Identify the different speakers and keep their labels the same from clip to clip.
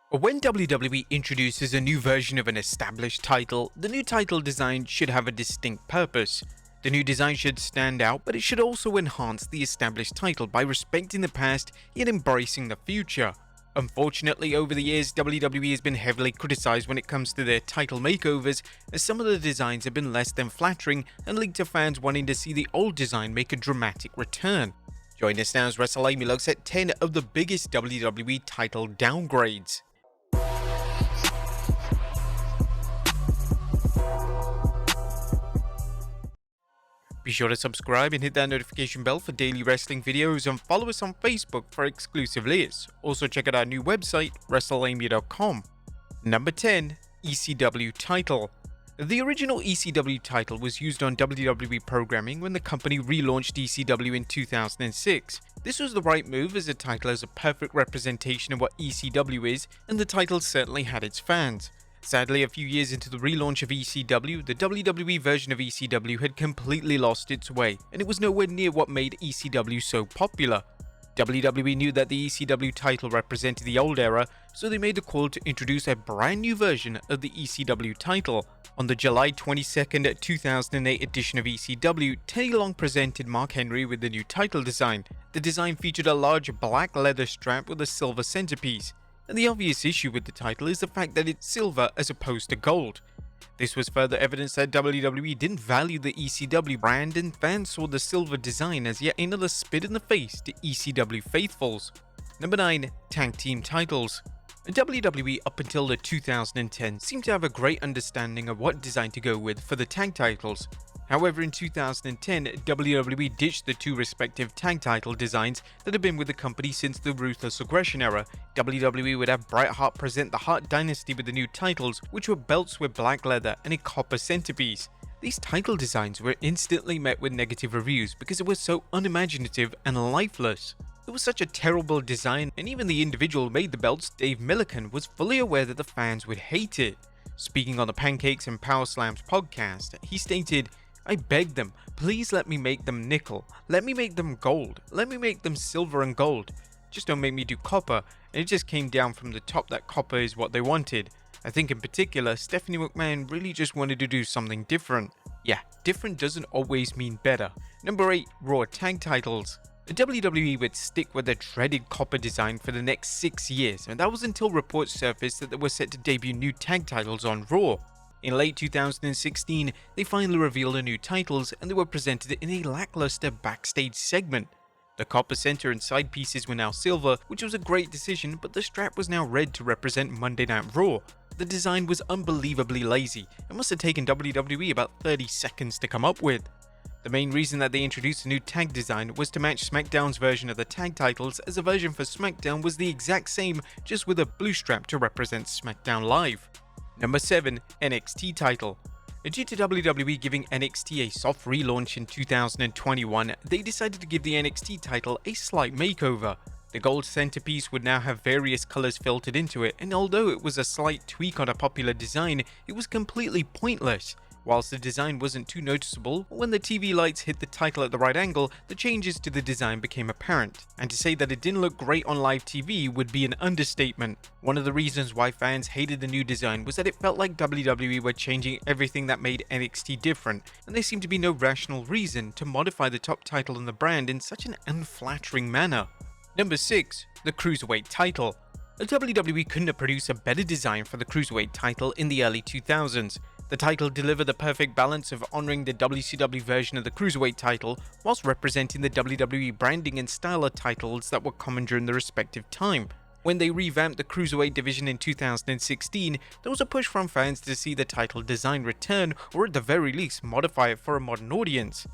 Speaker 1: When WWE introduces a new version of an established title, the new title design should have a distinct purpose. The new design should stand out, but it should also enhance the established title by respecting the past yet embracing the future. Unfortunately, over the years, WWE has been heavily criticized when it comes to their title makeovers, as some of the designs have been less than flattering and lead to fans wanting to see the old design make a dramatic return. Join us now as Wrestlelamia looks at 10 of the biggest WWE title downgrades. Be sure to subscribe and hit that notification bell for daily wrestling videos, and follow us on Facebook for exclusive lists. Also check out our new website, Wrestlelamia.com. Number 10. ECW Title. The original ECW title was used on WWE programming when the company relaunched ECW in 2006. This was the right move, as the title is a perfect representation of what ECW is, and the title certainly had its fans. Sadly, a few years into the relaunch of ECW, the WWE version of ECW had completely lost its way, and it was nowhere near what made ECW so popular. WWE knew that the ECW title represented the old era, so they made the call to introduce a brand new version of the ECW title. On the July 22, 2008 edition of ECW, Teddy Long presented Mark Henry with the new title design. The design featured a large black leather strap with a silver centerpiece. And the obvious issue with the title is the fact that it's silver as opposed to gold. This was further evidence that WWE didn't value the ECW brand, and fans saw the silver design as yet another spit in the face to ECW faithfuls. Number 9. Tag Team Titles. WWE up until the 2010 seemed to have a great understanding of what design to go with for the tag titles. However, in 2010, WWE ditched the two respective tag title designs that had been with the company since the Ruthless Aggression era. WWE would have Bret Hart present the Hart Dynasty with the new titles, which were belts with black leather and a copper centerpiece. These title designs were instantly met with negative reviews because it was so unimaginative and lifeless. It was such a terrible design, and even the individual who made the belts, Dave Millican, was fully aware that the fans would hate it. Speaking on the Pancakes and Power Slams podcast, he stated, "I begged them, please let me make them nickel, let me make them gold, let me make them silver and gold. Just don't make me do copper," and it just came down from the top that copper is what they wanted. I think in particular, Stephanie McMahon really just wanted to do something different. Yeah, different doesn't always mean better. Number 8. Raw Tag Titles. The WWE would stick with their dreaded copper design for the next 6 years, and that was until reports surfaced that they were set to debut new tag titles on Raw. In late 2016, they finally revealed the new titles, and they were presented in a lackluster backstage segment. The copper center and side pieces were now silver, which was a great decision, but the strap was now red to represent Monday Night Raw. The design was unbelievably lazy, and must have taken WWE about 30 seconds to come up with. The main reason that they introduced a new tag design was to match SmackDown's version of the tag titles, as the version for SmackDown was the exact same, just with a blue strap to represent SmackDown Live. Number 7. NXT Title. Due to WWE giving NXT a soft relaunch in 2021, they decided to give the NXT title a slight makeover. The gold centerpiece would now have various colors filtered into it, and although it was a slight tweak on a popular design, it was completely pointless. Whilst the design wasn't too noticeable, when the TV lights hit the title at the right angle, the changes to the design became apparent. And to say that it didn't look great on live TV would be an understatement. One of the reasons why fans hated the new design was that it felt like WWE were changing everything that made NXT different, and there seemed to be no rational reason to modify the top title in the brand in such an unflattering manner. Number 6. The Cruiserweight Title. WWE couldn't have produced a better design for the Cruiserweight title in the early 2000s. The title delivered the perfect balance of honoring the WCW version of the Cruiserweight title whilst representing the WWE branding and style of titles that were common during the respective time. When they revamped the Cruiserweight division in 2016, there was a push from fans to see the title design return, or at the very least modify it for a modern audience.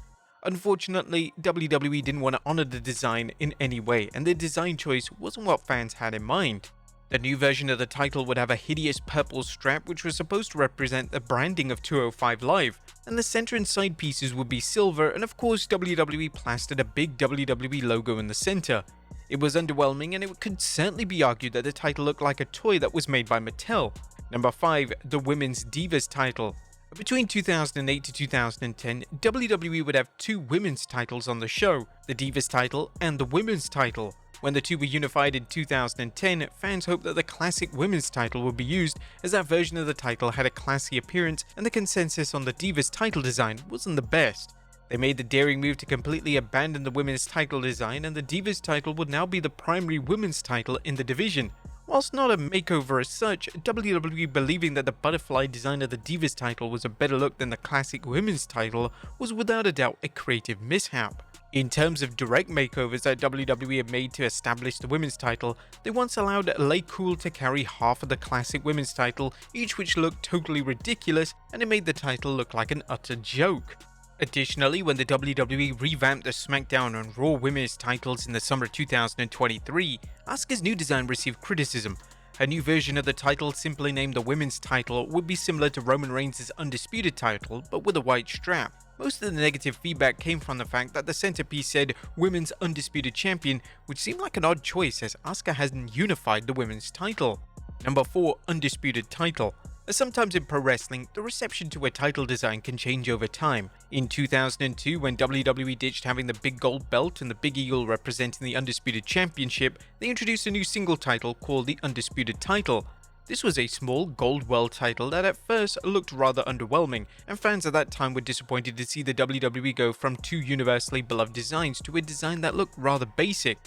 Speaker 1: Unfortunately, WWE didn't want to honor the design in any way, and their design choice wasn't what fans had in mind. The new version of the title would have a hideous purple strap, which was supposed to represent the branding of 205 Live, and the center and side pieces would be silver, and of course WWE plastered a big WWE logo in the center. It was underwhelming, and it could certainly be argued that the title looked like a toy that was made by Mattel. Number 5. The Women's Divas Title. Between 2008 to 2010, WWE would have two women's titles on the show, the Divas title and the women's title. When the two were unified in 2010, fans hoped that the classic women's title would be used, as that version of the title had a classy appearance and the consensus on the Divas title design wasn't the best. They made the daring move to completely abandon the women's title design, and the Divas title would now be the primary women's title in the division. Whilst not a makeover as such, WWE believing that the butterfly design of the Divas title was a better look than the classic women's title was without a doubt a creative mishap. In terms of direct makeovers that WWE had made to establish the women's title, they once allowed Lay Cool to carry half of the classic women's title, each which looked totally ridiculous, and it made the title look like an utter joke. Additionally, when the WWE revamped the SmackDown and Raw women's titles in the summer of 2023, Asuka's new design received criticism. Her new version of the title, simply named the women's title, would be similar to Roman Reigns' Undisputed title, but with a white strap. Most of the negative feedback came from the fact that the centerpiece said Women's Undisputed Champion, which seemed like an odd choice as Asuka hasn't unified the women's title. Number 4. Undisputed Title. As sometimes in pro wrestling, the reception to a title design can change over time. In 2002, when WWE ditched having the big gold belt and the big eagle representing the Undisputed Championship, they introduced a new single title called the Undisputed Title. This was a small gold world title that at first looked rather underwhelming, and fans at that time were disappointed to see the WWE go from two universally beloved designs to a design that looked rather basic.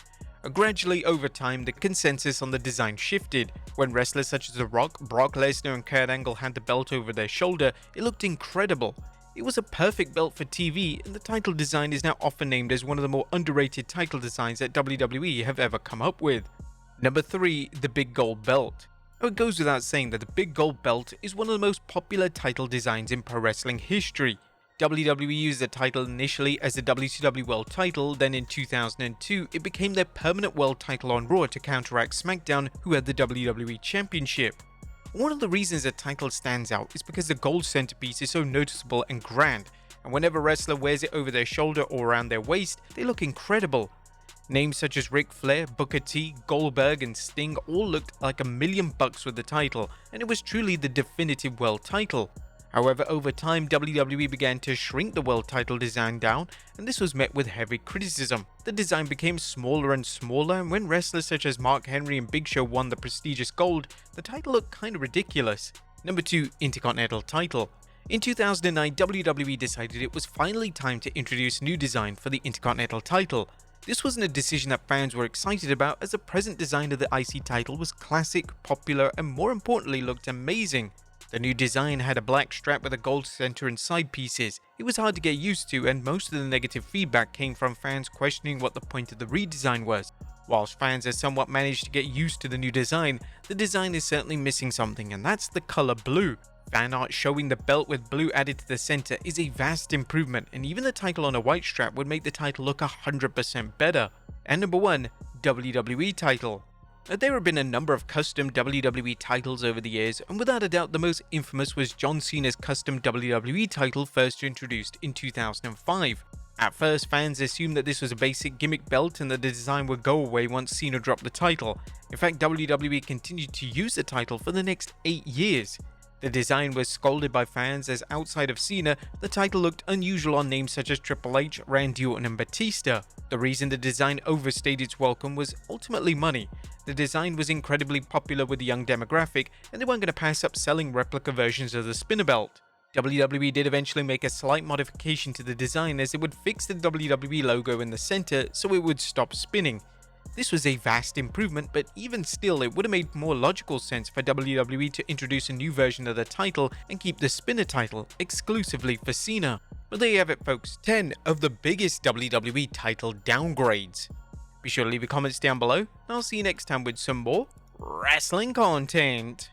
Speaker 1: Gradually over time, the consensus on the design shifted. When wrestlers such as The Rock, Brock Lesnar and Kurt Angle had the belt over their shoulder, it looked incredible. It was a perfect belt for TV, and the title design is now often named as one of the more underrated title designs that WWE have ever come up with. Number 3. The Big Gold Belt. Now, it goes without saying that the Big Gold Belt is one of the most popular title designs in pro wrestling history. WWE used the title initially as the WCW World Title, then in 2002 it became their permanent world title on Raw to counteract SmackDown, who had the WWE Championship. One of the reasons the title stands out is because the gold centerpiece is so noticeable and grand, and whenever a wrestler wears it over their shoulder or around their waist, they look incredible. Names such as Ric Flair, Booker T, Goldberg and Sting all looked like $1,000,000 with the title, and it was truly the definitive world title. However, over time, WWE began to shrink the world title design down, and this was met with heavy criticism. The design became smaller and smaller, and when wrestlers such as Mark Henry and Big Show won the prestigious gold, the title looked kinda ridiculous. Number 2. Intercontinental Title. In 2009, WWE decided it was finally time to introduce a new design for the Intercontinental Title. This wasn't a decision that fans were excited about, as the present design of the IC title was classic, popular, and more importantly looked amazing. The new design had a black strap with a gold center and side pieces. It was hard to get used to, and most of the negative feedback came from fans questioning what the point of the redesign was. Whilst fans have somewhat managed to get used to the new design, the design is certainly missing something, and that's the color blue. Fan art showing the belt with blue added to the center is a vast improvement, and even the title on a white strap would make the title look 100% better. And number 1. WWE Title. There have been a number of custom WWE titles over the years, and without a doubt the most infamous was John Cena's custom WWE title, first introduced in 2005. At first, fans assumed that this was a basic gimmick belt and that the design would go away once Cena dropped the title. In fact, WWE continued to use the title for the next 8 years. The design was scolded by fans as outside of Cena, the title looked unusual on names such as Triple H, Randy Orton and Batista. The reason the design overstayed its welcome was ultimately money. The design was incredibly popular with the young demographic, and they weren't going to pass up selling replica versions of the spinner belt. WWE did eventually make a slight modification to the design, as it would fix the WWE logo in the center so it would stop spinning. This was a vast improvement, but even still it would have made more logical sense for WWE to introduce a new version of the title and keep the spinner title exclusively for Cena. But there you have it folks, 10 of the biggest WWE title downgrades. Be sure to leave your comments down below, and I'll see you next time with some more wrestling content.